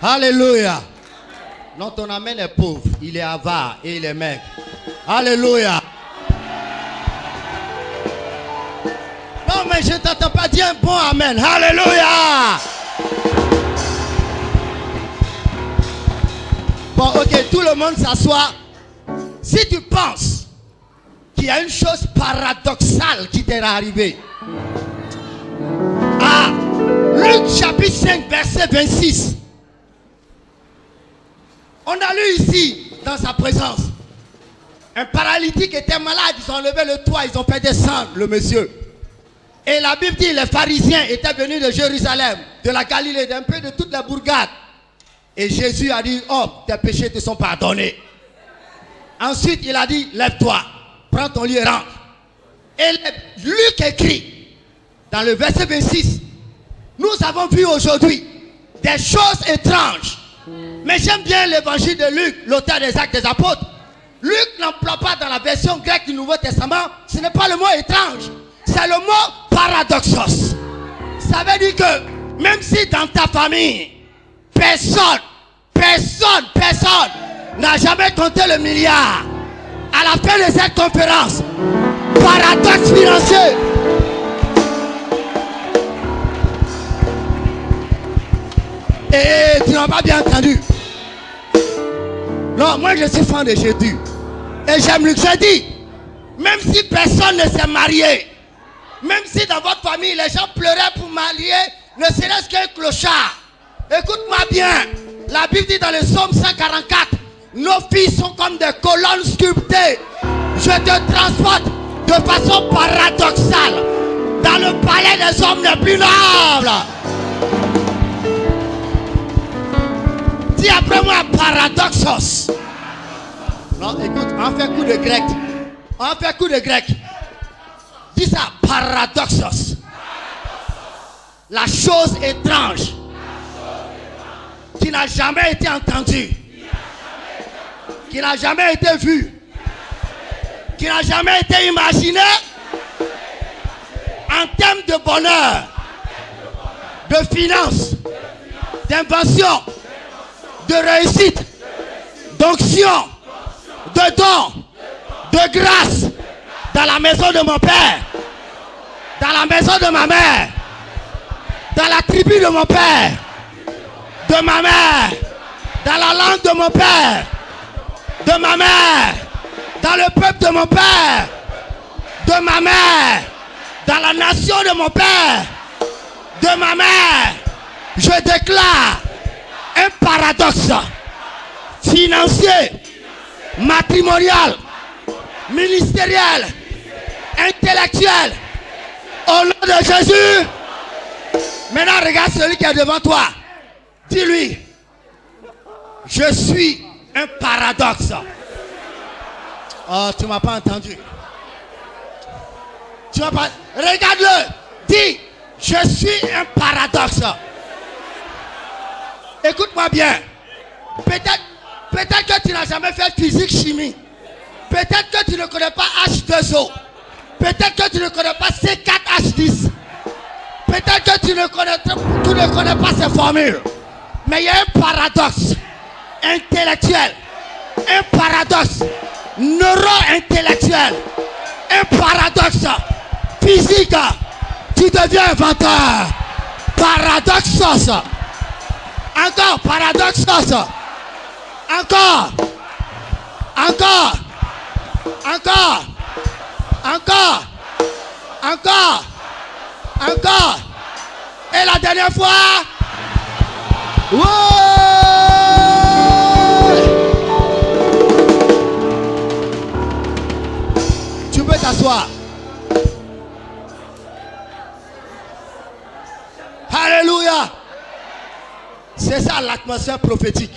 Alléluia. Non, ton amen est pauvre, il est avare et il est maigre. Alléluia. Non, mais je ne t'entends pas dire un bon amen. Alléluia. Bon, ok, tout le monde s'assoit. Si tu penses qu'il y a une chose paradoxale qui t'est arrivée, à Luc chapitre 5, verset 26, on a lu ici, dans sa présence, un paralytique était malade, ils ont enlevé le toit, ils ont fait descendre le monsieur. Et la Bible dit, les pharisiens étaient venus de Jérusalem, de la Galilée, d'un peu de toutes les bourgades. Et Jésus a dit, oh, tes péchés te sont pardonnés. Ensuite, il a dit, lève-toi, prends ton lit et rentre. Et Luc écrit, dans le verset 26, nous avons vu aujourd'hui des choses étranges. Mais j'aime bien l'évangile de Luc, l'auteur des Actes des Apôtres. Luc n'emploie pas dans la version grecque du Nouveau Testament, ce n'est pas le mot étrange, c'est le mot paradoxos. Ça veut dire que même si dans ta famille, personne n'a jamais compté le milliard, à la fin de cette conférence, paradoxe financier. Et tu n'as pas bien entendu. Non, moi je suis fan de Jésus. Et j'aime Luc. Je dis, même si personne ne s'est marié, même si dans votre famille les gens pleuraient pour marier, ne serait-ce qu'un clochard, écoute-moi bien, La Bible dit dans le psaume 144, nos filles sont comme des colonnes sculptées. Je te transporte de façon paradoxale dans le palais des hommes les plus nobles. Dis après moi paradoxos. Non, écoute, on fait coup de grec. On fait coup de grec. Dis ça, paradoxos. La chose étrange qui n'a jamais été entendue, qui n'a jamais été vue, qui n'a jamais été imaginée en termes de bonheur, de finances, d'invention, de réussite, d'onction, de dons, de grâce, dans la maison de mon père, dans la maison de ma mère, dans la tribu de mon père, de ma mère, dans la langue de mon père, de ma mère, dans le peuple de mon père, de ma mère, dans la nation de mon père, de ma mère. Je déclare un paradoxe financier, matrimonial, ministériel, intellectuel, au nom de Jésus. Maintenant, regarde celui qui est devant toi. Dis-lui, je suis un paradoxe. Oh, tu ne m'as pas entendu. Tu m'as pas... Regarde-le. Dis, je suis un paradoxe. Écoute-moi bien. Peut-être que tu n'as jamais fait physique chimie. Peut-être que tu ne connais pas H2O. Peut-être que tu ne connais pas C4H10. Peut-être que tu ne connais pas ces formules. Mais il y a un paradoxe intellectuel, un paradoxe neuro-intellectuel, un paradoxe physique. Tu deviens inventeur. Paradoxos. Encore paradoxos. Encore. Encore. Encore. Encore. Encore. Encore. Et la dernière fois. Ouais. Tu peux t'asseoir. Alléluia. C'est ça l'atmosphère prophétique.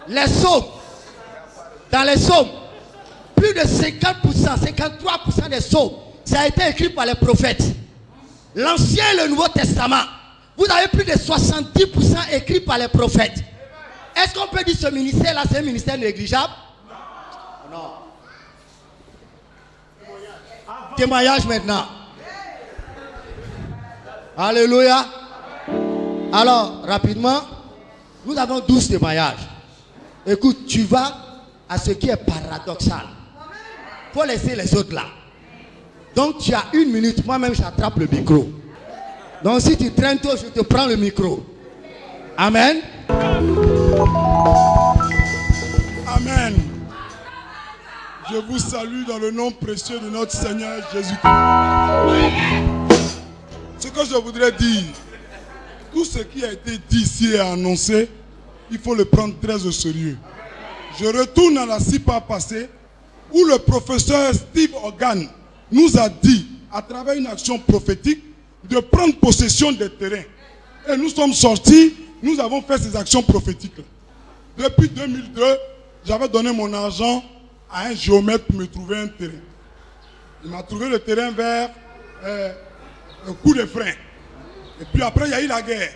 Les psaumes. Dans les psaumes, plus de 50%, 53% des psaumes, ça a été écrit par les prophètes. L'Ancien et le Nouveau Testament, vous avez plus de 70% écrit par les prophètes. Est-ce qu'on peut dire ce ministère-là, c'est un ministère négligeable? Non. Témoignage maintenant. Alléluia. Alors, rapidement, nous avons 12 témoignages. Écoute, tu vas à ce qui est paradoxal. Il faut laisser les autres là. Donc tu as 1 minute, moi-même j'attrape le micro. Donc si tu traînes tôt, je te prends le micro. Amen. Amen. Je vous salue dans le nom précieux de notre Seigneur Jésus-Christ. Ce que je voudrais dire, tout ce qui a été dit ici et annoncé, il faut le prendre très au sérieux. Je retourne à la CIPA passée où le professeur Steve Hogan nous a dit, à travers une action prophétique, de prendre possession des terrains. Et nous sommes sortis, nous avons fait ces actions prophétiques. Depuis 2002, j'avais donné mon argent à un géomètre pour me trouver un terrain. Il m'a trouvé le terrain vers un coup de frein. Et puis après, il y a eu la guerre.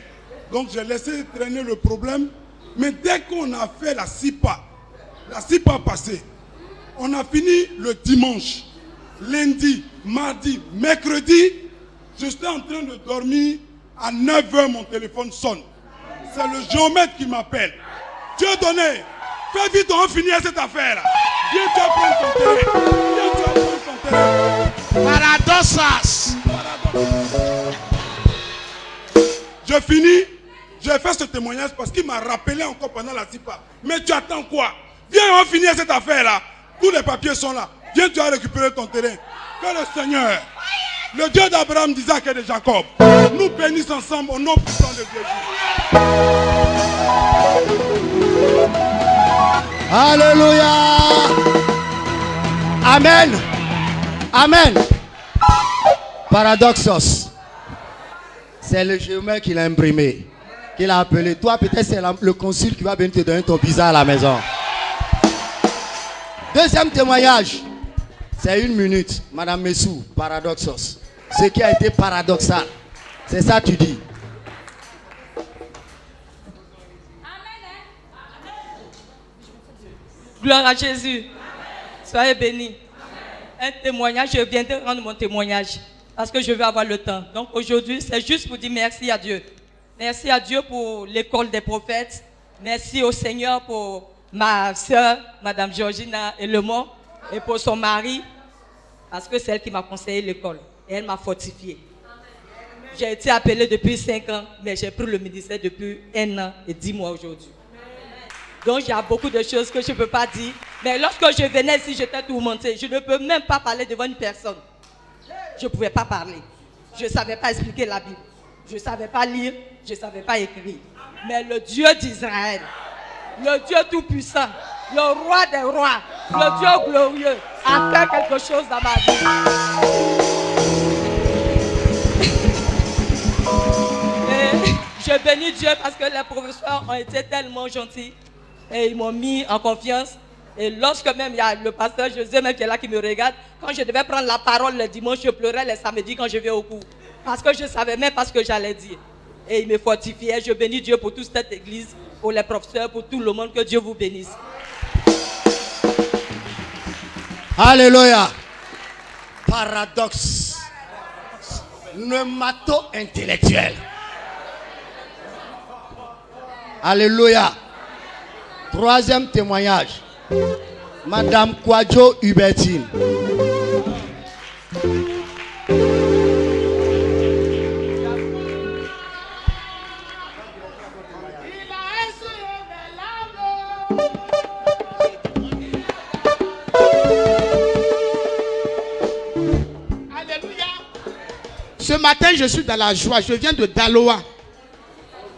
Donc j'ai laissé traîner le problème. Mais dès qu'on a fait la CIPA passée, on a fini le dimanche, lundi, mardi, mercredi. J'étais en train de dormir, à 9h mon téléphone sonne. C'est le géomètre qui m'appelle. Dieu donné, fais vite, on va finir cette affaire. Viens, tu vas prendre ton terrain. Viens, tu vas prendre ton terrain. Paradoxas. Je finis, j'ai fait ce témoignage parce qu'il m'a rappelé encore pendant la CIPA. Mais tu attends quoi? Viens, on va finir cette affaire-là. Tous les papiers sont là. Viens, tu vas récupérer ton terrain. Que le Seigneur, le Dieu d'Abraham, d'Isaac et de Jacob, nous bénisse ensemble au nom puissant de Jésus. Alléluia. Amen. Amen. Paradoxos. C'est le géomètre qui l'a imprimé, qui l'a appelé. Toi, peut-être c'est le consul qui va venir te donner ton visa à la maison. Deuxième témoignage. C'est 1 minute. Madame Messou, paradoxos. Ce qui a été paradoxal. C'est ça tu dis. Gloire à Jésus. Soyez bénis. Un témoignage, je viens de rendre mon témoignage parce que je veux avoir le temps. Donc aujourd'hui, c'est juste pour dire merci à Dieu. Merci à Dieu pour l'école des prophètes. Merci au Seigneur pour ma soeur, Madame Georgina Elemont, et pour son mari, parce que c'est elle qui m'a conseillé l'école et elle m'a fortifié. J'ai été appelée depuis 5 ans, mais j'ai pris le ministère depuis 1 an et 10 mois aujourd'hui. Donc il y a beaucoup de choses que je ne peux pas dire. Mais lorsque je venais ici, j'étais tourmentée. Je ne peux même pas parler devant une personne. Je ne pouvais pas parler. Je ne savais pas expliquer la Bible. Je ne savais pas lire. Je ne savais pas écrire. Mais le Dieu d'Israël, le Dieu tout-puissant, le roi des rois, le Dieu glorieux, a fait quelque chose dans ma vie. Et je bénis Dieu parce que les professeurs ont été tellement gentils. Et ils m'ont mis en confiance. Et lorsque même il y a le pasteur José même qui est là qui me regarde, quand je devais prendre la parole le dimanche, je pleurais les samedis quand je vais au cours. Parce que je ne savais même pas ce que j'allais dire. Et il me fortifiait. Je bénis Dieu pour toute cette église, pour les professeurs, pour tout le monde. Que Dieu vous bénisse. Alléluia. Paradoxe. Pneumato-intellectuel. Alléluia. Troisième témoignage. Madame Kwadjo Hubertine. Ce matin, je suis dans la joie. Je viens de Daloa.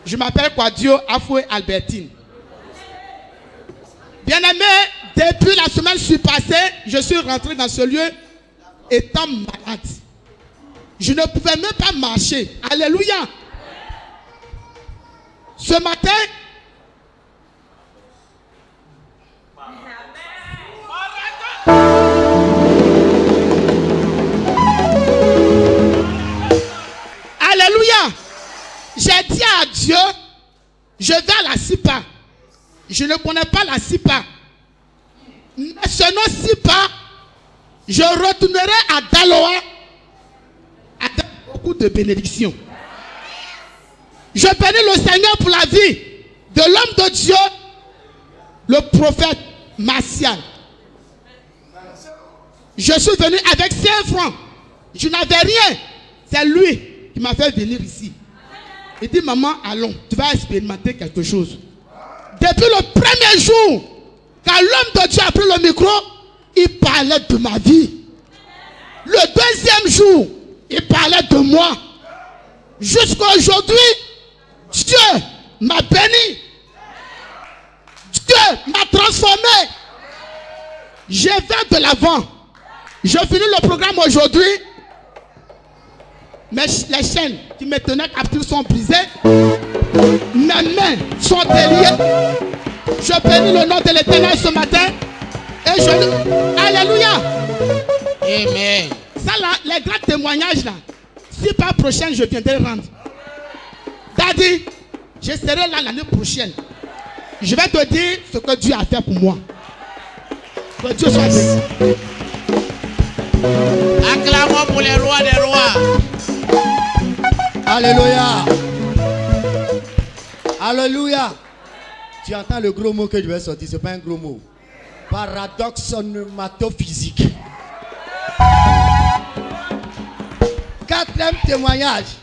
Je m'appelle Kwadjo Afoué Albertine. Bien-aimé, depuis la semaine passée, je suis rentré dans ce lieu étant malade. Je ne pouvais même pas marcher. Alléluia. Ce matin, alléluia. J'ai dit à Dieu, je vais à la SIPA. Je ne connais pas la SIPA. Mais ce nom SIPA, je retournerai à Daloa avec beaucoup de bénédictions. Je bénis le Seigneur pour la vie de l'homme de Dieu, le prophète Martial. Je suis venu avec 5 francs. Je n'avais rien. C'est lui qui m'a fait venir ici. Il dit, maman, allons, tu vas expérimenter quelque chose. Depuis le premier jour, quand l'homme de Dieu a pris le micro, il parlait de ma vie. Le deuxième jour, il parlait de moi. Jusqu'à aujourd'hui, Dieu m'a béni. Dieu m'a transformé. Je vais de l'avant. Je finis le programme aujourd'hui. Mais les chaînes qui me tenaient captif sont brisées. Mes mains sont déliées. Je bénis le nom de l'Éternel ce matin. Et je... Alléluia. Amen. Ça là, les grands témoignages là. Si pas prochaine, je viendrai rendre. Daddy, je serai là l'année prochaine. Je vais te dire ce que Dieu a fait pour moi. Que Dieu soit béni. Acclamons pour les rois des rois. Alléluia. Alléluia. Tu entends le gros mot que je vais sortir, ce n'est pas un gros mot. Paradoxe pneumatophysique. 4e témoignage.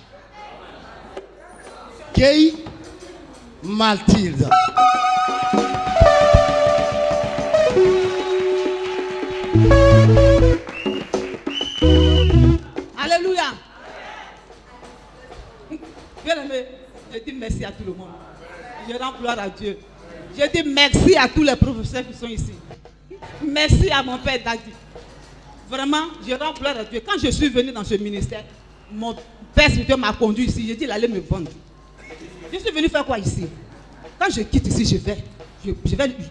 Kei Mathilde. Alléluia. Bien aimé, Je dis merci à tout le monde. Je rends gloire à Dieu. Je dis merci à tous les professeurs qui sont ici. Merci à mon père Dadi. Vraiment, je rends gloire à Dieu. Quand je suis venu dans ce ministère, mon père spirituel m'a conduit ici. J'ai dit il allait me vendre. Je suis venu faire quoi ici? Quand je quitte ici, je vais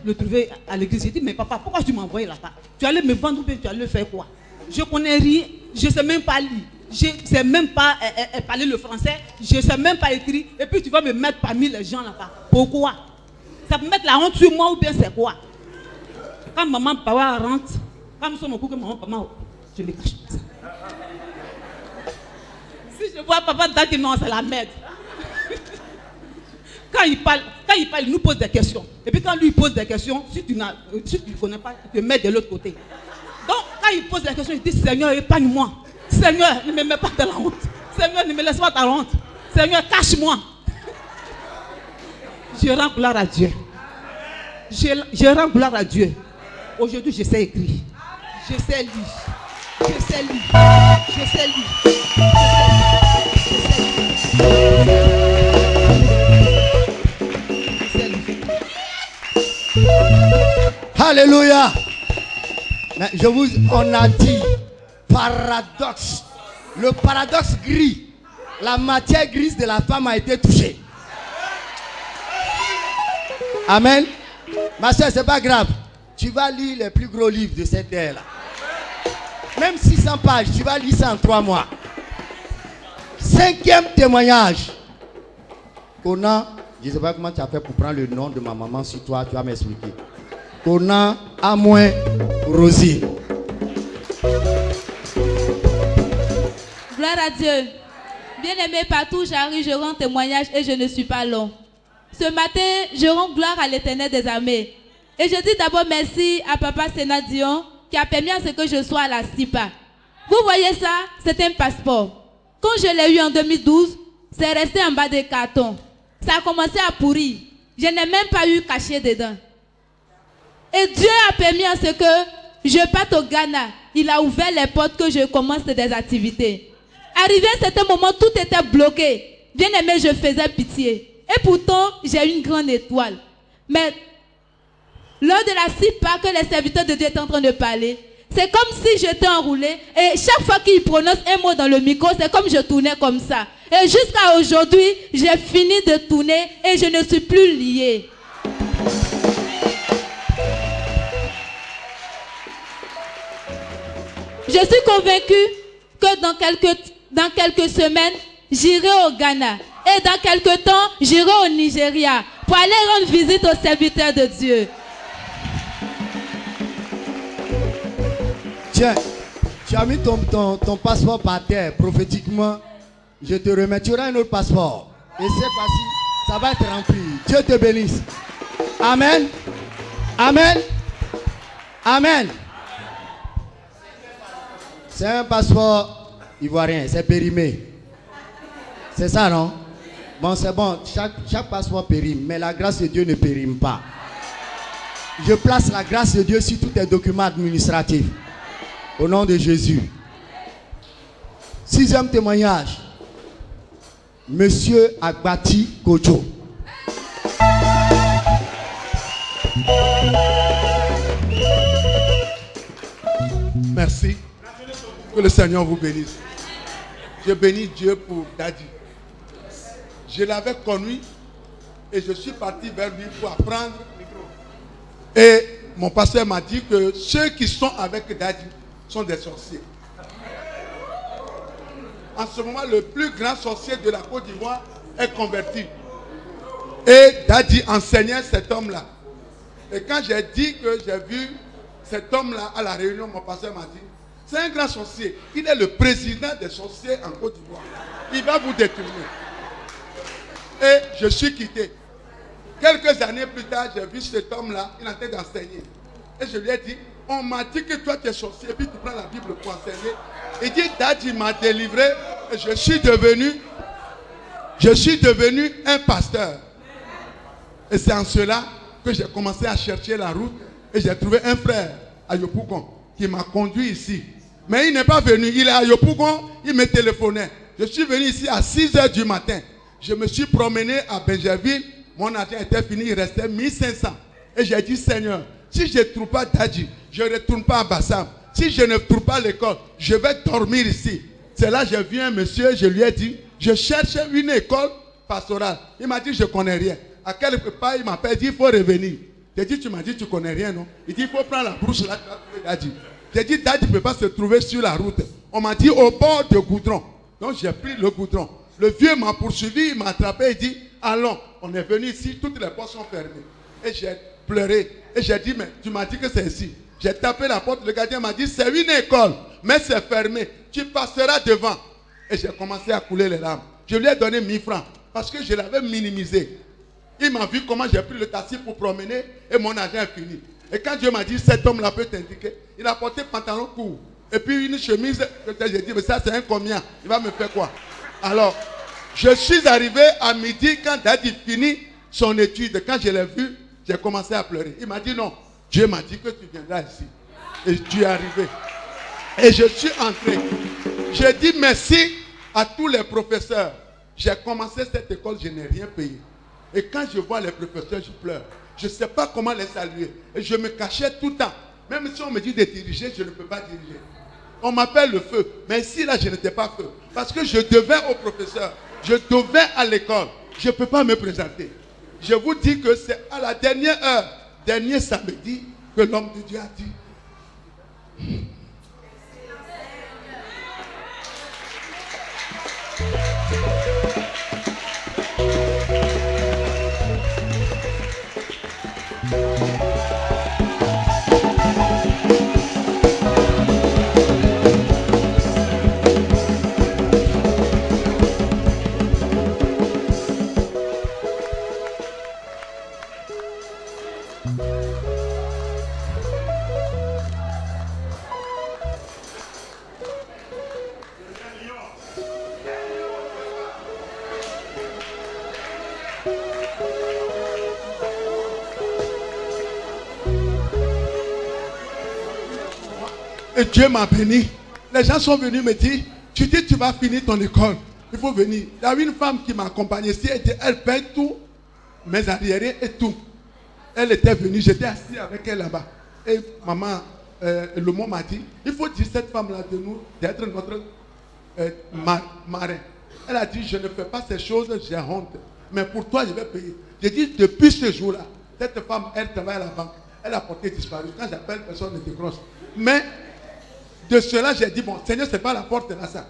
le trouver à l'église. J'ai dit, mais papa, pourquoi tu m'as envoyé là-bas? Tu allais me vendre ou bien tu allais faire quoi? Je connais rien, je ne sais même pas lire. Je ne sais même pas parler le français. Je ne sais même pas écrire. Et puis tu vas me mettre parmi les gens là-bas. Pourquoi? Ça peut mettre la honte sur moi ou bien c'est quoi? Quand maman, papa rentre, quand nous sommes au cours que maman, papa, je les cache. Si je vois papa Dadi, non, c'est la merde. Quand il parle, il nous pose des questions. Et puis quand lui pose des questions, si tu ne connais pas, tu te mets de l'autre côté. Donc quand il pose des questions, il dit Seigneur, épargne-moi. Seigneur, ne me mets pas dans la honte. Seigneur, ne me laisse pas dans la honte. Seigneur, cache-moi. Je rends gloire à Dieu. Je rends gloire à Dieu. Aujourd'hui, je sais écrire. Je sais lire. Je sais lire. Je sais lire. Alléluia. Mais on a dit paradoxe. Le paradoxe gris. La matière grise de la femme a été touchée. Amen. Ma soeur, c'est pas grave. Tu vas lire les plus gros livres de cette terre-là. Même 600 pages, tu vas lire ça en 3 mois. 5e témoignage. Conan, je ne sais pas comment tu as fait pour prendre le nom de ma maman sur toi, tu vas m'expliquer. Conan Amouin Rosie. Gloire à Dieu. Bien-aimé, partout j'arrive, je rends témoignage et je ne suis pas long. Ce matin, je rends gloire à l'Éternel des armées. Et je dis d'abord merci à Papa Sénat Dion qui a permis à ce que je sois à la SIPA. Vous voyez ça, c'est un passeport. Quand je l'ai eu en 2012, c'est resté en bas des cartons. Ça a commencé à pourrir. Je n'ai même pas eu cachet dedans. Et Dieu a permis à ce que je parte au Ghana. Il a ouvert les portes que je commence des activités. Arrivé à certain moment, tout était bloqué. Bien aimé, je faisais pitié. Et pourtant, j'ai une grande étoile. Mais lors de la SIPA que les serviteurs de Dieu étaient en train de parler, c'est comme si j'étais enroulée. Et chaque fois qu'il prononce un mot dans le micro, c'est comme je tournais comme ça. Et jusqu'à aujourd'hui, j'ai fini de tourner et je ne suis plus liée. Je suis convaincue que dans quelques semaines, j'irai au Ghana. Et dans quelques temps, j'irai au Nigeria pour aller rendre visite aux serviteurs de Dieu. Tiens, tu as mis ton passeport par terre prophétiquement. Je te remets. Tu auras un autre passeport. Et c'est parti. Ça va être rempli. Dieu te bénisse. Amen. Amen. Amen. C'est un passeport ivoirien. C'est périmé. C'est ça, non? Bon, c'est bon. Chaque passeport périme. Mais la grâce de Dieu ne périme pas. Je place la grâce de Dieu sur tous tes documents administratifs. Au nom de Jésus. 6e témoignage. Monsieur Agbati Kojo. Merci. Que le Seigneur vous bénisse. Je bénis Dieu pour Dadi. Je l'avais connu et je suis parti vers lui pour apprendre. Et mon pasteur m'a dit que ceux qui sont avec Dadi sont des sorciers. En ce moment, le plus grand sorcier de la Côte d'Ivoire est converti. Et Dadi enseignait cet homme-là. Et quand j'ai dit que j'ai vu cet homme-là à la réunion, mon pasteur m'a dit, c'est un grand sorcier. Il est le président des sorciers en Côte d'Ivoire. Il va vous détourner. Et je suis quitté. Quelques années plus tard, j'ai vu cet homme-là, il est en train d'enseigner. Et je lui ai dit, on m'a dit que toi tu es sorcier, et puis tu prends la Bible pour enseigner. Il dit, Dadi m'a délivré, et je suis devenu un pasteur. Et c'est en cela que j'ai commencé à chercher la route, et j'ai trouvé un frère à Yopougon qui m'a conduit ici. Mais il n'est pas venu, il est à Yopougon, il me téléphonait. Je suis venu ici à 6 h du matin. Je me suis promené à Benjerville. Mon argent était fini, il restait 1500. Et j'ai dit, Seigneur, si je ne trouve pas Dadji, je ne retourne pas à Bassam. Si je ne trouve pas l'école, je vais dormir ici. C'est là que j'ai vu un monsieur, je lui ai dit, je cherche une école pastorale. Il m'a dit, je ne connais rien. À quelque part, il m'a dit, il faut revenir. J'ai dit, tu m'as dit, tu ne connais rien, non? Il dit, il faut prendre la brouche là, tu vas trouver Dadji. J'ai dit, Dadji ne peut pas se trouver sur la route. On m'a dit, au bord du goudron. Donc j'ai pris le goudron. Le vieux m'a poursuivi, il m'a attrapé, il dit, allons. On est venu ici, toutes les portes sont fermées. Et j'ai pleuré. Et j'ai dit, mais tu m'as dit que c'est ici. J'ai tapé la porte, le gardien m'a dit, c'est une école, mais c'est fermé. Tu passeras devant. Et j'ai commencé à couler les larmes. Je lui ai donné 1000 francs parce que je l'avais minimisé. Il m'a vu comment j'ai pris le taxi pour promener et mon argent est fini. Et quand Dieu m'a dit, cet homme-là peut t'indiquer, il a porté pantalon court. Et puis une chemise, j'ai dit, mais ça c'est un combien? Il va me faire quoi? Alors, je suis arrivé à midi quand Dadji finit son étude. Quand je l'ai vu, j'ai commencé à pleurer. Il m'a dit non, Dieu m'a dit que tu viendras ici. Et tu es arrivé. Et je suis entré. J'ai dit merci à tous les professeurs. J'ai commencé cette école, je n'ai rien payé. Et quand je vois les professeurs, je pleure. Je ne sais pas comment les saluer. Et je me cachais tout le temps. Même si on me dit de diriger, je ne peux pas diriger. On m'appelle le feu. Mais ici, là, je n'étais pas feu. Parce que je devais au professeur. Je devais à l'école. Je ne peux pas me présenter. Je vous dis que c'est à la dernière heure, dernier samedi, que l'homme de Dieu a dit. Et Dieu m'a béni. Les gens sont venus me dire, tu dis tu vas finir ton école. Il faut venir. Il y a une femme qui m'a accompagné ici. Elle paye tout, mes arriérés et tout. Elle était venue, j'étais assis avec elle là-bas. Et maman, le mot m'a dit, il faut dire cette femme-là de nous, d'être notre marin. Elle a dit, je ne fais pas ces choses, j'ai honte. Mais pour toi, je vais payer. J'ai dit, depuis ce jour-là, cette femme, elle travaille à la banque. Elle a porté disparu. Quand j'appelle, personne ne décroche. Mais de cela, j'ai dit, bon, Seigneur, ce n'est pas la porte là, ça.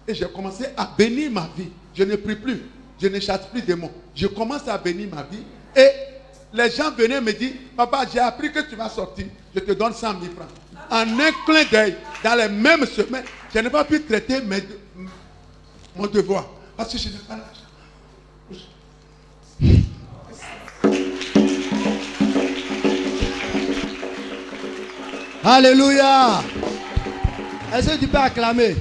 Et j'ai commencé à bénir ma vie. Je ne prie plus. Je ne chasse plus des démons. Je commence à bénir ma vie. Et les gens venaient me dire, papa, j'ai appris que tu vas sortir. Je te donne 100 000 francs. En un clin d'œil, dans les mêmes semaines, je n'ai pas pu traiter mon devoir. Parce que je n'ai pas l'argent. Alléluia. Est-ce que tu peux acclamer?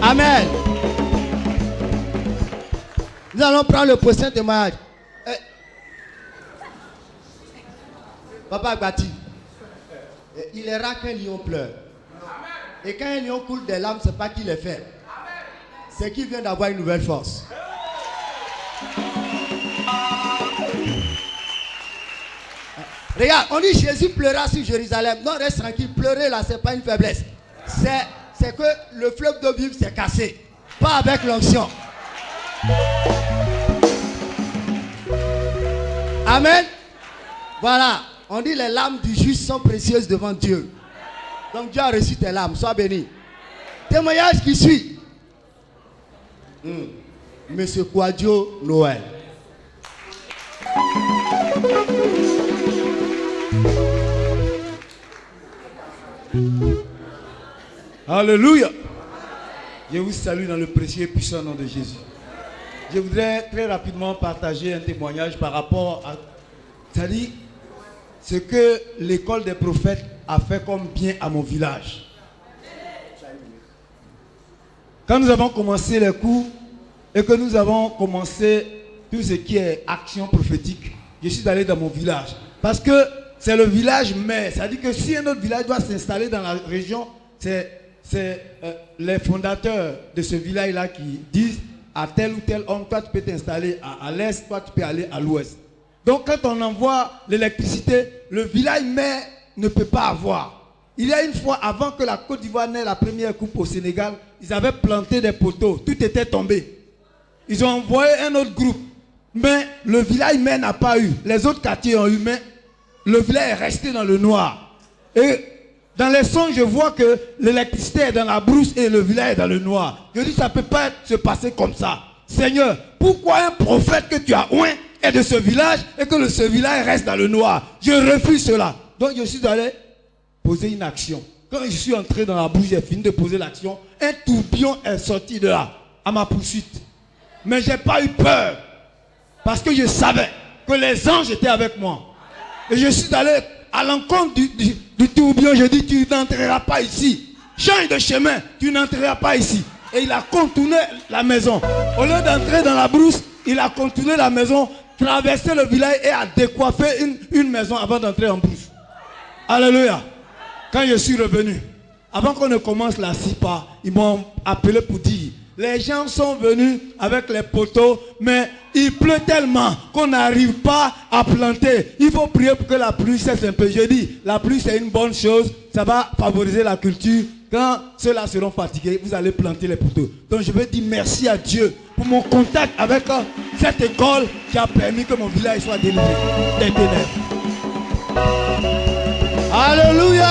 Amen. Nous allons prendre le prochain témoignage. Papa Agbati, il est rare qu'un lion pleure. Et quand un lion coule des larmes, ce n'est pas qu'il les fait. C'est qu'il vient d'avoir une nouvelle force. Regarde, on dit Jésus pleura sur Jérusalem. Non, reste tranquille, pleurer là, ce n'est pas une faiblesse. C'est que le fleuve d'eau vive s'est cassé. Pas avec l'onction. Amen. Voilà, on dit les larmes du juste sont précieuses devant Dieu. Donc Dieu a reçu tes larmes, sois béni. Témoignage qui suit. Monsieur Quadio Noël. Alléluia. Je vous salue dans le précieux et puissant nom de Jésus. Je voudrais très rapidement partager un témoignage par rapport à ce que l'école des prophètes a fait comme bien à mon village. Quand nous avons commencé les cours et que nous avons commencé tout ce qui est action prophétique, je suis allé dans mon village. Parce que c'est le village mère. C'est-à-dire que si un autre village doit s'installer dans la région, c'est les fondateurs de ce village-là qui disent à tel ou tel homme, toi tu peux t'installer à l'est, toi tu peux aller à l'ouest. Donc quand on envoie l'électricité, le village mère ne peut pas avoir. Il y a une fois, avant que la Côte d'Ivoire n'ait la première coupe au Sénégal, ils avaient planté des poteaux, tout était tombé. Ils ont envoyé un autre groupe, mais le village mère n'a pas eu. Les autres quartiers ont eu, mais le village est resté dans le noir. Et dans les sons, je vois que l'électricité est dans la brousse et le village est dans le noir. Je dis, ça ne peut pas se passer comme ça. Seigneur, pourquoi un prophète que tu as oint est de ce village et que ce village reste dans le noir? Je refuse cela. Donc je suis allé poser une action. Quand je suis entré dans la bouche, j'ai fini de poser l'action. Un tourbillon est sorti de là, à ma poursuite. Mais je n'ai pas eu peur. Parce que je savais que les anges étaient avec moi. Et je suis allé à l'encontre du tourbillon. Je dis, tu n'entreras pas ici. Change de chemin, tu n'entreras pas ici. Et il a contourné la maison. Au lieu d'entrer dans la brousse, il a contourné la maison, traversé le village et a décoiffé une maison avant d'entrer en brousse. Alléluia. Quand je suis revenu, avant qu'on ne commence la SIPA, ils m'ont appelé pour dire, les gens sont venus avec les poteaux, mais il pleut tellement qu'on n'arrive pas à planter. Il faut prier pour que la pluie cesse un peu. Je dis, la pluie c'est une bonne chose, ça va favoriser la culture. Quand ceux-là seront fatigués, vous allez planter les poteaux. Donc je veux dire merci à Dieu pour mon contact avec cette école qui a permis que mon village soit délivré des ténèbres. Alléluia.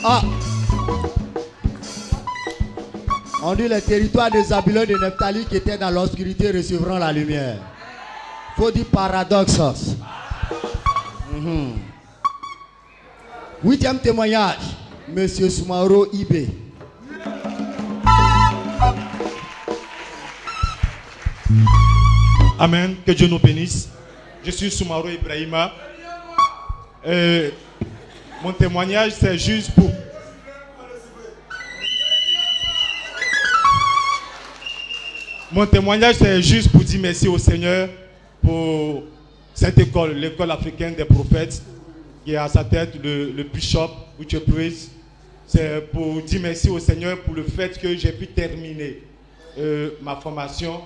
Ah. On dit les territoires de Zabulon et de Nephtali qui étaient dans l'obscurité recevront la lumière. Faut dire paradoxos. Huitième témoignage, Monsieur Soumaro Ibé. Amen, que Dieu nous bénisse. Je suis Soumaro Ibrahima. Mon témoignage, c'est juste pour... Mon témoignage, c'est juste pour dire merci au Seigneur pour cette école, l'école africaine des prophètes, qui a à sa tête le bishop, Butcher Praise. C'est pour dire merci au Seigneur pour le fait que j'ai pu terminer ma formation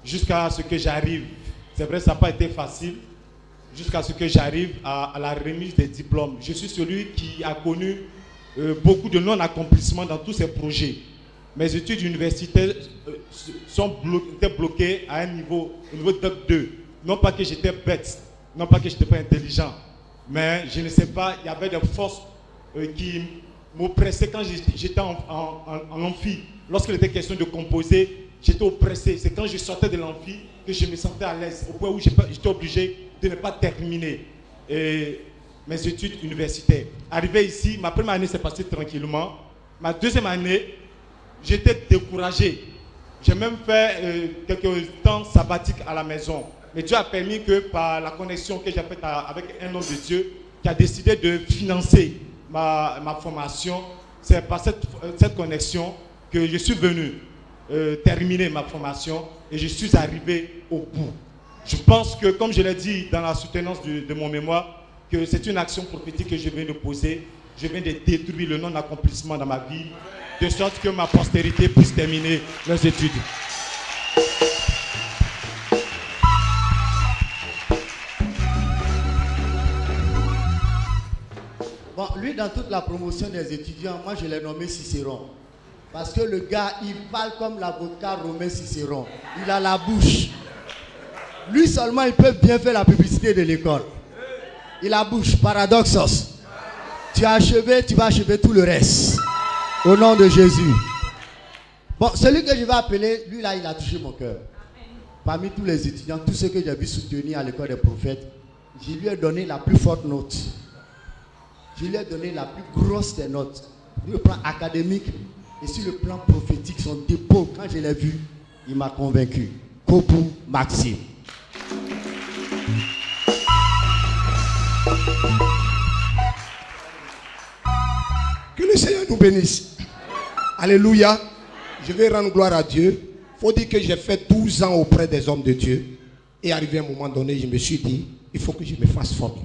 jusqu'à ce que j'arrive. C'est vrai, ça n'a pas été facile, jusqu'à ce que j'arrive à la remise des diplômes. Je suis celui qui a connu beaucoup de non-accomplissements dans tous ces projets. Mes études universitaires étaient bloquées à un niveau, au niveau de 2. Non pas que j'étais bête, non pas que je n'étais pas intelligent, mais je ne sais pas, il y avait des forces qui m'oppressaient quand j'étais en amphi. Lorsqu'il était question de composer, j'étais oppressé. C'est quand je sortais de l'amphi que je me sentais à l'aise, au point où j'étais obligé de ne pas terminer mes études universitaires. Arrivé ici, ma première année s'est passée tranquillement. Ma deuxième année, j'étais découragé. J'ai même fait quelques temps sabbatiques à la maison. Mais Dieu a permis que par la connexion que j'ai faite avec un homme de Dieu qui a décidé de financer ma formation, c'est par cette connexion que je suis venu terminer ma formation et je suis arrivé au bout. Je pense que, comme je l'ai dit dans la soutenance de mon mémoire, que c'est une action prophétique que je viens de poser. Je viens de détruire le non-accomplissement dans ma vie, de sorte que ma postérité puisse terminer leurs études. Bon, lui, dans toute la promotion des étudiants, moi je l'ai nommé Cicéron. Parce que le gars, il parle comme l'avocat Romain Cicéron. Il a la bouche. Lui seulement, il peut bien faire la publicité de l'école. Il a la bouche, paradoxos. Tu as achevé, tu vas achever tout le reste. Au nom de Jésus. Bon, celui que je vais appeler, lui là, il a touché mon cœur. Parmi tous les étudiants, tous ceux que j'ai vu soutenir à l'école des prophètes, je lui ai donné la plus forte note. Je lui ai donné la plus grosse des notes. Sur le plan académique et sur le plan prophétique, son dépôt, quand je l'ai vu, il m'a convaincu. Kobu Maxime. Que le Seigneur nous bénisse. Alléluia. Je vais rendre gloire à Dieu. Il faut dire que j'ai fait 12 ans auprès des hommes de Dieu. Et arrivé à un moment donné, je me suis dit, il faut que je me fasse former.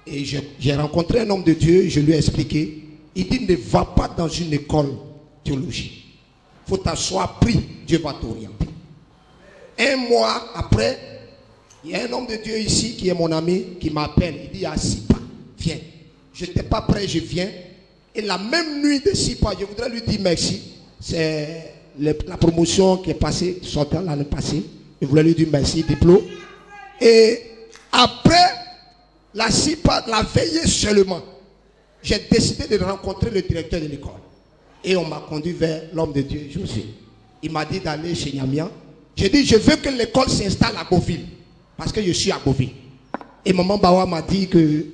Et j'ai rencontré un homme de Dieu, je lui ai expliqué. Il dit, ne va pas dans une école théologique. Il faut t'asseoir, prie, Dieu va t'orienter. Un mois après, il y a un homme de Dieu ici qui est mon ami, qui m'appelle. Il dit, Sipa, viens. Je n'étais pas prêt, je viens. Et la même nuit de Sipa, je voudrais lui dire merci. C'est la promotion qui est passée, sortant l'année passée. Je voulais lui dire merci, diplôme. Et après la Sipa, la veillée seulement, j'ai décidé de rencontrer le directeur de l'école. Et on m'a conduit vers l'homme de Dieu, Josué. Il m'a dit d'aller chez Nyamian. J'ai dit, je veux que l'école s'installe à Beauville. Parce que je suis à Beauville. Et maman Bawa m'a dit que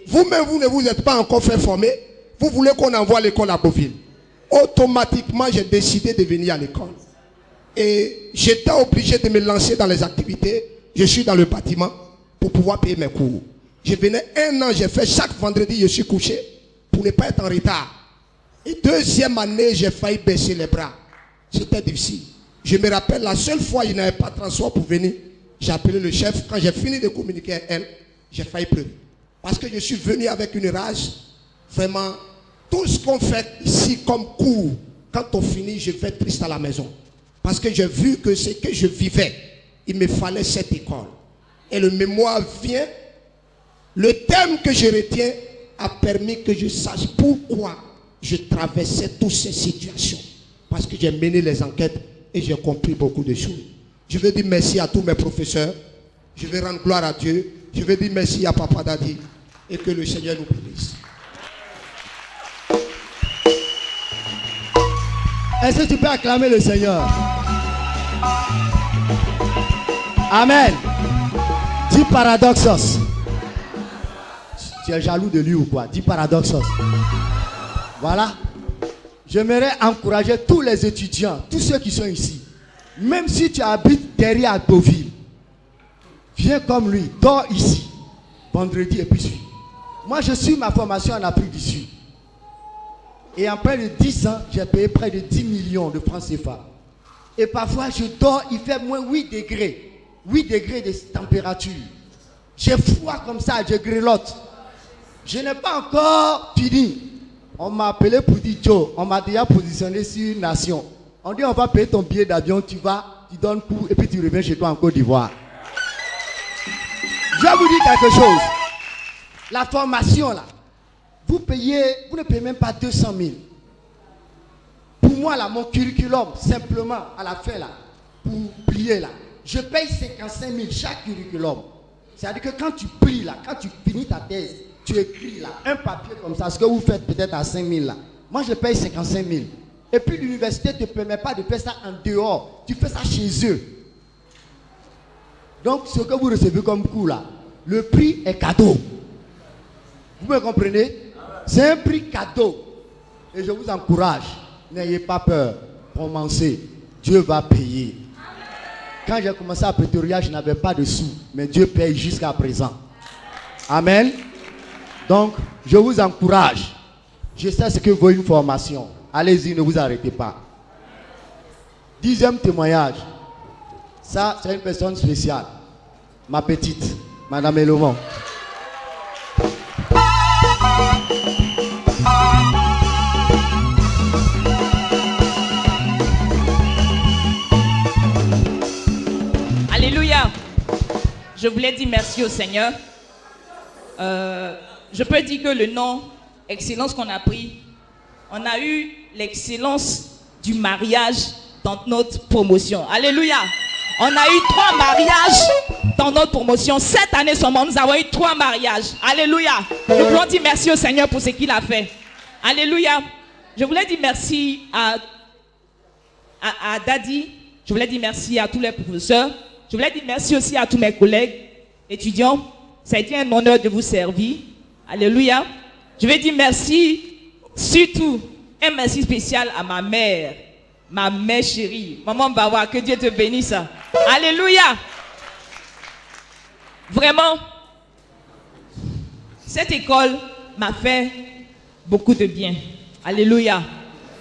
vous-même, vous ne vous êtes pas encore fait former. Vous voulez qu'on envoie l'école à Beauville. Automatiquement, j'ai décidé de venir à l'école. Et j'étais obligé de me lancer dans les activités. Je suis dans le bâtiment pour pouvoir payer mes cours. Je venais 1 an, j'ai fait chaque vendredi, je suis couché pour ne pas être en retard. Et 2e année, j'ai failli baisser les bras. C'était difficile. Je me rappelle, la seule fois, je n'avais pas de transport pour venir. J'ai appelé le chef. Quand j'ai fini de communiquer avec elle, j'ai failli pleurer. Parce que je suis venu avec une rage. Vraiment, tout ce qu'on fait ici comme cours, quand on finit, je vais triste à la maison. Parce que j'ai vu que ce que je vivais, il me fallait cette école. Et le mémoire vient. Le thème que je retiens a permis que je sache pourquoi je traversais toutes ces situations. Parce que j'ai mené les enquêtes et j'ai compris beaucoup de choses. Je veux dire merci à tous mes professeurs. Je vais rendre gloire à Dieu. Je veux dire merci à Papa Dadi. Et que le Seigneur nous bénisse. Est-ce que tu peux acclamer le Seigneur? Amen. Dis paradoxos. Tu es jaloux de lui ou quoi? Dis paradoxos. Voilà. J'aimerais encourager tous les étudiants, tous ceux qui sont ici. Même si tu habites derrière Beauville, viens comme lui, dors ici, vendredi et puis suis. Moi, je suis ma formation en Afrique du Sud. Et en près de 10 ans, j'ai payé près de 10 millions de francs CFA. Et parfois, je dors, il fait moins 8 degrés. 8 degrés de température. J'ai froid comme ça, je grelotte. Je n'ai pas encore fini. On m'a appelé pour dire Joe, on m'a déjà positionné sur Nation. On dit on va payer ton billet d'avion, tu vas, tu donnes coup et puis tu reviens chez toi en Côte d'Ivoire. Je vais vous dire quelque chose. La formation là, vous ne payez même pas 200 000. Pour moi là, mon curriculum, simplement à la fin là, pour plier là, je paye 55 000 chaque curriculum. C'est-à-dire que quand tu plies là, quand tu finis ta thèse, tu écris là, un papier comme ça, ce que vous faites peut-être à 5 000 là. Moi je paye 55 000. Et puis l'université ne te permet pas de faire ça en dehors. Tu fais ça chez eux. Donc ce que vous recevez comme cours là, le prix est cadeau. Vous me comprenez? C'est un prix cadeau. Et je vous encourage, n'ayez pas peur. Commencez. Dieu va payer. Quand j'ai commencé à Pretoria, je n'avais pas de sous. Mais Dieu paye jusqu'à présent. Amen. Donc, je vous encourage. Je sais ce que vaut une formation. Allez-y, ne vous arrêtez pas. 10e témoignage. Ça, c'est une personne spéciale. Ma petite, Madame Elomon. Alléluia. Je voulais dire merci au Seigneur. Je peux dire que le nom excellence qu'on a pris, on a eu l'excellence du mariage dans notre promotion. Alléluia. On a eu 3 mariages dans notre promotion. Cette année seulement, nous avons eu 3 mariages. Alléluia. Nous voulons dire merci au Seigneur pour ce qu'il a fait. Alléluia. Je voulais dire merci à Daddy. Je voulais dire merci à tous les professeurs. Je voulais dire merci aussi à tous mes collègues étudiants. Ça a été un honneur de vous servir. Alléluia. Je vais dire merci, surtout, un merci spécial à ma mère chérie. Maman Bawa, que Dieu te bénisse. Alléluia. Vraiment, cette école m'a fait beaucoup de bien. Alléluia.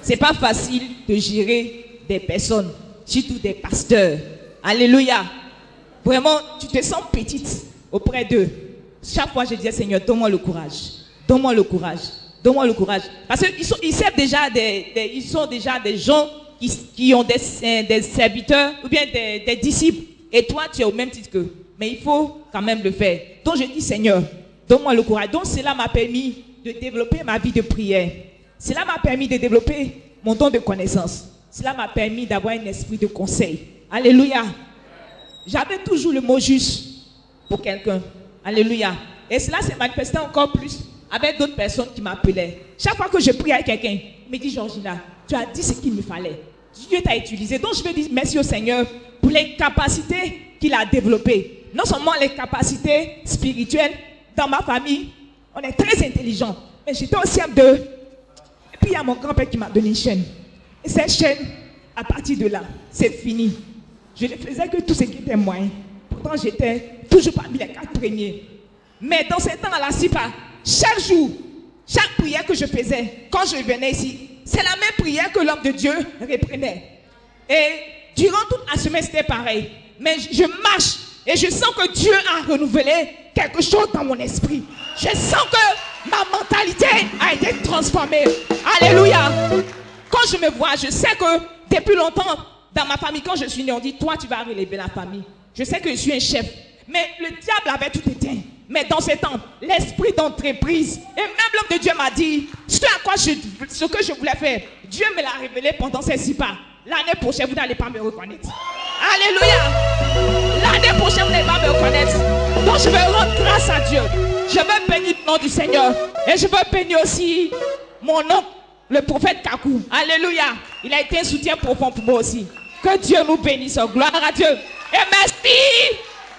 C'est pas facile de gérer des personnes, surtout des pasteurs. Alléluia. Vraiment, tu te sens petite auprès d'eux. Chaque fois, je disais, Seigneur, donne-moi le courage. Donne-moi le courage. Donne-moi le courage. Parce qu'ils servent déjà ils sont déjà des gens qui ont des serviteurs ou bien des disciples. Et toi, tu es au même titre qu'eux. Mais il faut quand même le faire. Donc, je dis, Seigneur, donne-moi le courage. Donc, cela m'a permis de développer ma vie de prière. Cela m'a permis de développer mon don de connaissance. Cela m'a permis d'avoir un esprit de conseil. Alléluia. J'avais toujours le mot juste pour quelqu'un. Alléluia. Et cela s'est manifesté encore plus avec d'autres personnes qui m'appelaient. Chaque fois que je prie avec quelqu'un, il me dit, Georgina, tu as dit ce qu'il me fallait. Dieu t'a utilisé. Donc je veux dire merci au Seigneur pour les capacités qu'il a développées. Non seulement les capacités spirituelles. Dans ma famille, on est très intelligents. Mais j'étais au CM2. Et puis il y a mon grand-père qui m'a donné une chaîne. Et cette chaîne, à partir de là, c'est fini. Je ne faisais que tout ce qui était moyen. Pourtant, j'étais toujours parmi les 4 premiers. Mais dans ces temps à la CIPA, chaque jour, chaque prière que je faisais, quand je venais ici, c'est la même prière que l'homme de Dieu reprenait. Et durant toute la semaine, c'était pareil. Mais je marche et je sens que Dieu a renouvelé quelque chose dans mon esprit. Je sens que ma mentalité a été transformée. Alléluia. Quand je me vois, je sais que depuis longtemps, dans ma famille, quand je suis né, on dit, toi, tu vas relever la famille. Je sais que je suis un chef. Mais le diable avait tout éteint. Mais dans ce temps, l'esprit d'entreprise, et même l'homme de Dieu m'a dit, ce que je voulais faire, Dieu me l'a révélé pendant ces 6 pas. L'année prochaine, vous n'allez pas me reconnaître. Alléluia. L'année prochaine, vous n'allez pas me reconnaître. Donc je veux rendre grâce à Dieu. Je veux bénir le nom du Seigneur. Et je veux bénir aussi mon oncle, le prophète Kakou. Alléluia. Il a été un soutien profond pour moi aussi. Que Dieu nous bénisse. Gloire à Dieu. Et merci.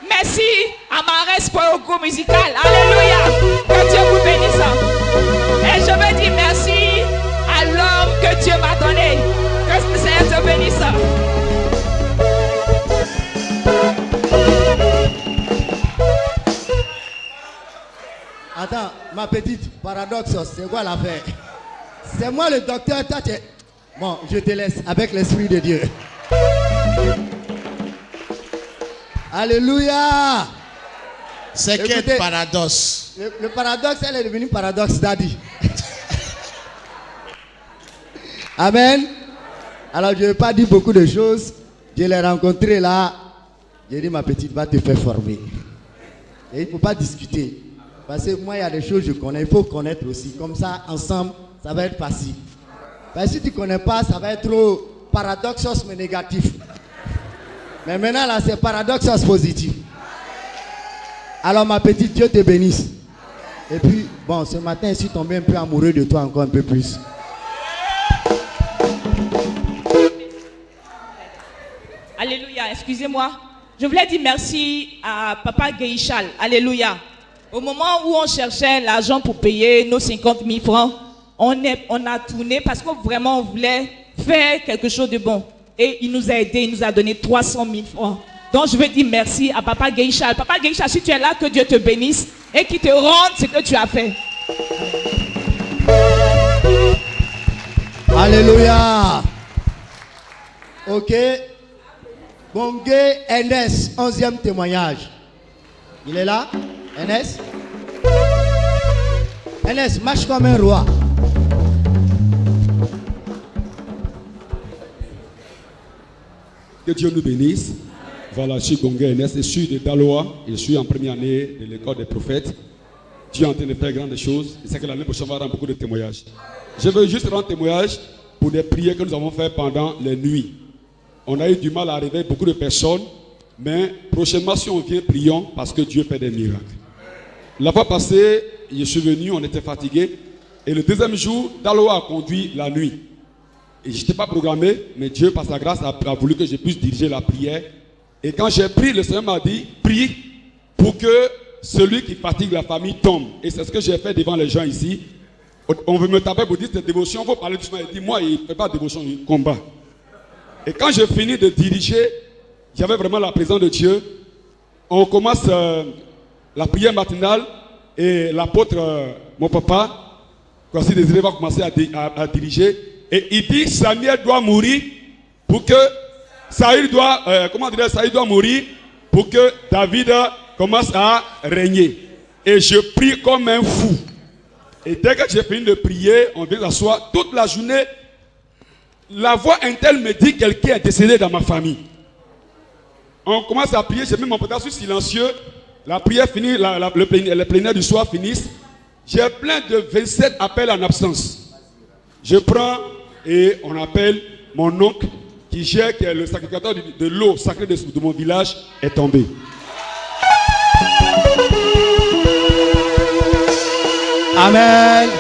Merci à Marès pour le groupe musical. Alléluia. Que Dieu vous bénisse. Et je veux dire merci à l'homme que Dieu m'a donné. Que le Seigneur te bénisse. Attends, ma petite, paradoxe, c'est quoi l'affaire? C'est moi le docteur, toi tu es... Bon, je te laisse avec l'Esprit de Dieu. Alléluia. C'est quel paradoxe? Le paradoxe, elle est devenue paradoxe, daddy. Amen. Alors, je ne vais pas dire beaucoup de choses. Je l'ai rencontré là. J'ai dit, ma petite, va te faire former. Et il ne faut pas discuter. Parce que moi, il y a des choses que je connais. Il faut connaître aussi. Comme ça, ensemble, ça va être facile. Parce que si tu ne connais pas, ça va être trop paradoxos, mais négatif. Mais maintenant, là, c'est paradoxos positif. Alors, ma petite, Dieu te bénisse. Et puis, bon, ce matin, je suis tombé un peu amoureux de toi encore un peu plus. Alléluia, excusez-moi. Je voulais dire merci à Papa Guéichal. Alléluia. Au moment où on cherchait l'argent pour payer nos 50 000 francs, on a tourné parce que vraiment on voulait faire quelque chose de bon. Et il nous a aidés, il nous a donné 300 000 francs. Donc je veux dire merci à Papa Guéichal. Papa Guéichal, si tu es là, que Dieu te bénisse et qu'il te rende ce que tu as fait. Alléluia. Ok. Bongé NS, 11e témoignage. Il est là? NS? NS, marche comme un roi. Que Dieu nous bénisse. Voilà, je suis Bongé NS, je suis de Daloa, je suis en première année de l'école des prophètes. Dieu est en train de faire grandes choses. Je sais que l'année prochaine, on va rendre beaucoup de témoignages. Je veux juste rendre témoignage pour des prières que nous avons faites pendant les nuits. On a eu du mal à arriver beaucoup de personnes, mais prochainement, si on vient, prions parce que Dieu fait des miracles. La fois passée, je suis venu, on était fatigués, et le deuxième jour, Daloa a conduit la nuit. Et je n'étais pas programmé, mais Dieu, par sa grâce, a voulu que je puisse diriger la prière. Et quand j'ai prié, le Seigneur m'a dit, prie pour que celui qui fatigue la famille tombe. Et c'est ce que j'ai fait devant les gens ici. On veut me taper pour dire cette dévotion, il faut parler doucement. Il dit, moi, il ne fait pas de dévotion, il combat. Et quand j'ai fini de diriger, j'avais vraiment la présence de Dieu. On commence la prière matinale et l'apôtre, mon papa, Kwasi Désiré va commencer à diriger. Et il dit, Samuel doit mourir pour que Saïd doit, Saïd doit mourir pour que David commence à régner. Et je prie comme un fou. Et dès que j'ai fini de prier, on vient s'asseoir toute la journée. La voix interne me dit que quelqu'un est décédé dans ma famille. On commence à prier, j'ai mis mon portable sur silencieux. La prière finit, le plénière du soir finissent. J'ai plein de 27 appels en absence. Je prends et on appelle mon oncle qui gère, qui est le sacrificateur de l'eau sacrée de mon village, est tombé. Amen.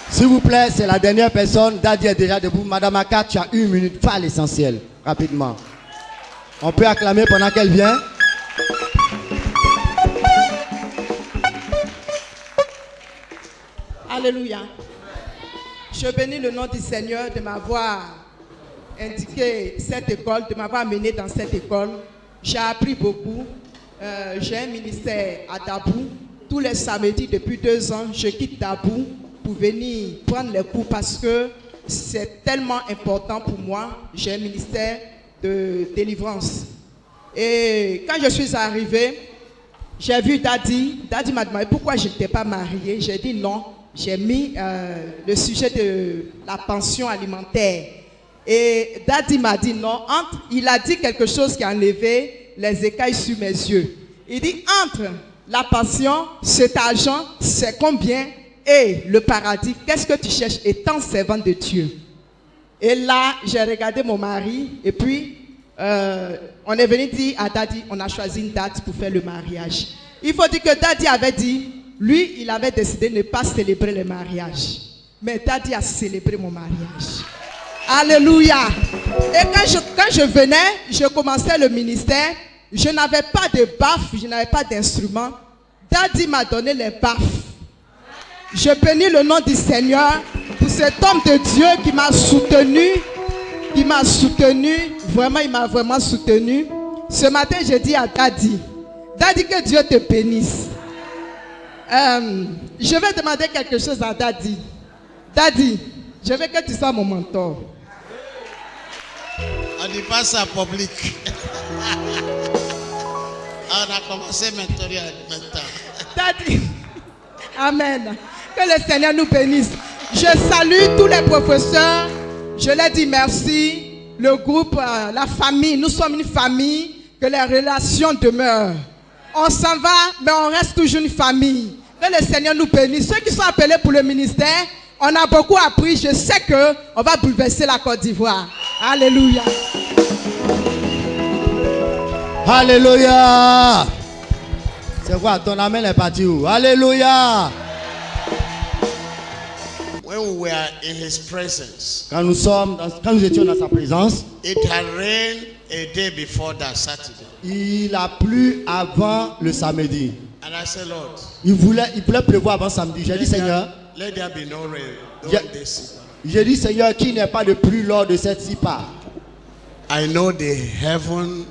S'il vous plaît, c'est la dernière personne. Daddy est déjà debout. Madame Aka, tu as 1 minute. Pas l'essentiel. Rapidement. On peut acclamer pendant qu'elle vient. Alléluia. Je bénis le nom du Seigneur de m'avoir indiqué cette école, de m'avoir amené dans cette école. J'ai appris beaucoup. J'ai un ministère à Dabou. Tous les samedis depuis 2 ans, je quitte Dabou pour venir prendre les cours parce que c'est tellement important pour moi. J'ai un ministère de délivrance. Et quand je suis arrivé, j'ai vu Daddy. Daddy m'a demandé pourquoi je n'étais pas mariée. J'ai dit non. J'ai mis le sujet de la pension alimentaire. Et Daddy m'a dit non. Il a dit quelque chose qui a enlevé les écailles sur mes yeux. Il dit entre la pension, cet argent, c'est combien? Et le paradis, qu'est-ce que tu cherches étant servant de Dieu? Et là, j'ai regardé mon mari et puis on est venu dire à Daddy, on a choisi une date pour faire le mariage. Il faut dire que Daddy avait dit, lui, il avait décidé de ne pas célébrer le mariage. Mais Daddy a célébré mon mariage. Alléluia. Et quand je venais, je commençais le ministère. Je n'avais pas de baffes, je n'avais pas d'instrument. Daddy m'a donné les baffes. Je bénis le nom du Seigneur pour cet homme de Dieu qui m'a soutenu. Vraiment, il m'a vraiment soutenu. Ce matin, j'ai dit à Daddy, Daddy, que Dieu te bénisse. Je vais demander quelque chose à Daddy. Daddy, je veux que tu sois mon mentor. On dit pas ça public. On a commencé maintenant. Daddy, amen. Que le Seigneur nous bénisse. Je salue tous les professeurs. Je leur dis merci. Le groupe, la famille, nous sommes une famille. Que les relations demeurent. On s'en va, mais on reste toujours une famille. Que le Seigneur nous bénisse. Ceux qui sont appelés pour le ministère, on a beaucoup appris. Je sais qu'on va bouleverser la Côte d'Ivoire. Alléluia. Alléluia. C'est quoi? Ton amen est parti où? Alléluia. When we were in his presence, quand nous étions dans sa présence, it had rained a day before that Saturday. Il a plu avant le samedi. And I said, Lord, il voulait pleuvoir avant samedi. J'ai dit, Seigneur, let there be no rain during this. J'ai dit, Seigneur, qu'il n'y ait pas de pluie lors de cette sipa. I know the heaven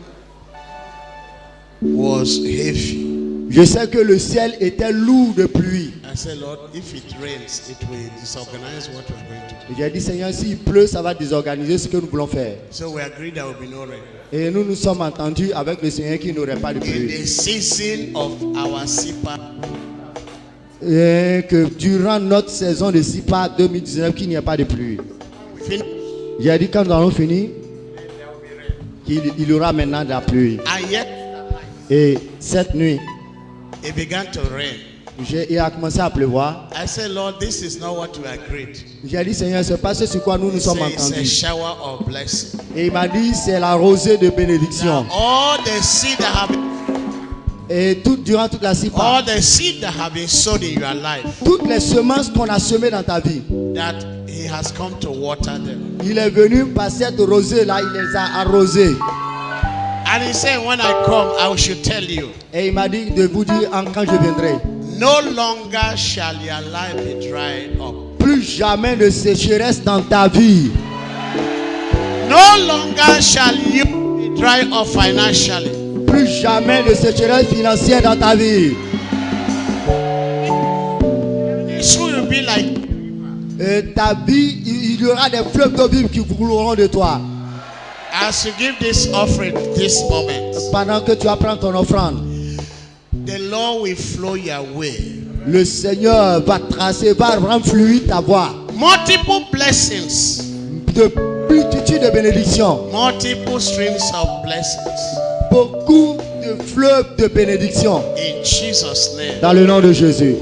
was heavy. Je sais que le ciel était lourd de pluie. I said, Lord, if it rains, it will disorganize what we're going to do. J'ai dit, Seigneur, s'il pleut, ça va désorganiser ce que nous voulons faire. So we agreed there will be no rain. Et nous nous sommes entendus avec le Seigneur qu'il n'y aurait pas de pluie. In the season of our SIPA, et que durant notre saison de SIPA 2019, qu'il n'y ait pas de pluie. J'ai dit, quand nous allons finir, qu'il y aura maintenant de la pluie. Et cette nuit, it began to rain. Il a commencé à pleuvoir. I said, Lord, this is not what we agreed. J'ai dit, Seigneur, c'est pas ce sur quoi nous nous sommes entendus. It's a shower of blessing. Et il m'a dit, c'est la rosée de bénédiction. Now, all the seed that have et durant toute la sipa, all the seed that have been sown in your life, toutes les semences qu'on a semées dans ta vie, that he has come to water them. Il est venu par cette rosée là, il les a arrosées. And he said, when I come, I should tell you. Et il m'a dit de vous dire quand je viendrai. No longer shall your life be dried up. Plus jamais de sécheresse dans ta vie. No longer shall you be dried up financially. Plus jamais de sécheresse financière dans ta vie. It will be like. Et ta vie, il y aura des fleuves d'eau vive qui couleront de toi. As you give this offering this moment, Pendant que tu vas prendre ton offrande, the Lord will flow your way. le Seigneur va tracer, va rendre fluide ta voie. Multiple blessings. De multitude de bénédictions. Multiple streams of blessings. Beaucoup de fleuves de bénédictions. In Jesus' name. Dans le nom de Jésus.